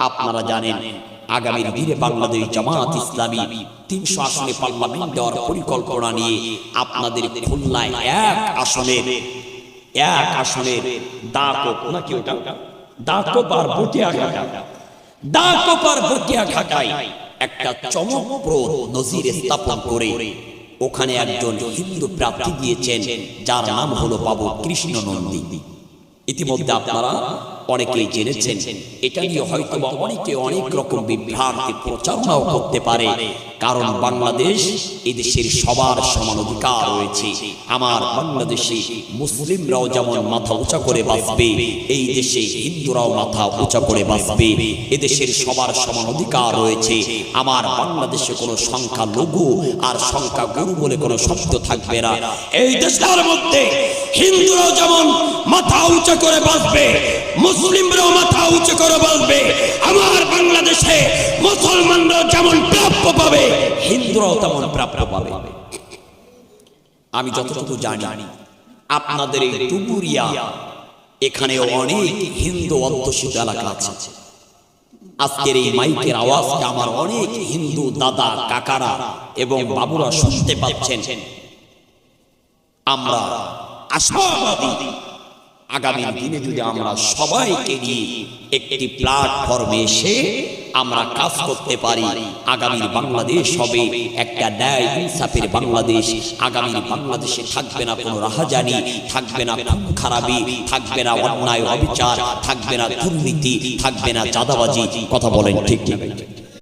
আপনারা জানেন আগামী দিনে বাংলাদেশ জামাত ইসলামী 300 আসনে পার্লামেন্ট দেওয়ার পরিকল্পনা নিয়ে আপনাদের খুলনায় এক আসনের দাকপ নাকি ওটা দাকপ আর বটিয়াঘাটায় একটা চমকপ্রদ নজির স্থাপন করে ওখানে একজন হিন্দু প্রার্থী দিয়েছেন যার নাম হলো বাবু কৃষ্ণ নন্দী। ইতিমধ্যে আপনারা অনেকেই জেনেছেন। এটা নিয়ে হয়তো অনেকে অনেক রকম বিভ্রান্তি প্রচারণাও করতে পারে, কারণ বাংলাদেশ এদেশের সবার সমান অধিকার রয়েছে। আমার বাংলাদেশে মুসলিমরাও যেমন মাথা উঁচা করে বাঁচবে, এই দেশে হিন্দুরাও মাথা উঁচা করে বাঁচবে। এদেশের সবার সমান অধিকার রয়েছে। আমার বাংলাদেশে কোনো সংখ্যা লঘু আর সংখ্যা গুরু বলে কোনো শব্দ থাকবে না। এই দেশের মধ্যে হিন্দুরাও যেমন মাথা উঁচা করে বাঁচবে, মুসলিমরাও মাথা উঁচু করে বলবে। আমার বাংলাদেশে মুসলমানরাও যেমন প্রাপ্য পাবে, হিন্দুরাও তেমন প্রাপ্য পাবে। আমি যতটুকু জানি আপনাদের এই ডুবুরিয়া এখানে অনেক হিন্দু অধ্যুষিত এলাকা আছে। আজকের এই মাইকের আওয়াজটা আমার অনেক হিন্দু দাদা কাকারা এবং বাবুরা শুনতে পাচ্ছেন। আমরা আশাবাদী আগামী দিনে যদি আমরা সবাইকে নিয়ে একটি প্ল্যাটফর্মে এসে আমরা কাজ করতে পারি, আগামীর বাংলাদেশ হবে একটা ন্যায় ইনসাফের বাংলাদেশ। আগামীর বাংলাদেশে থাকবে না কোনো রাহাজানি, থাকবে না খুন খারাপি, থাকবে না অন্যায় অবিচার, থাকবে না দুর্নীতি, থাকবে না চাঁদাবাজি। কথা বলেন ঠিক ঠিক?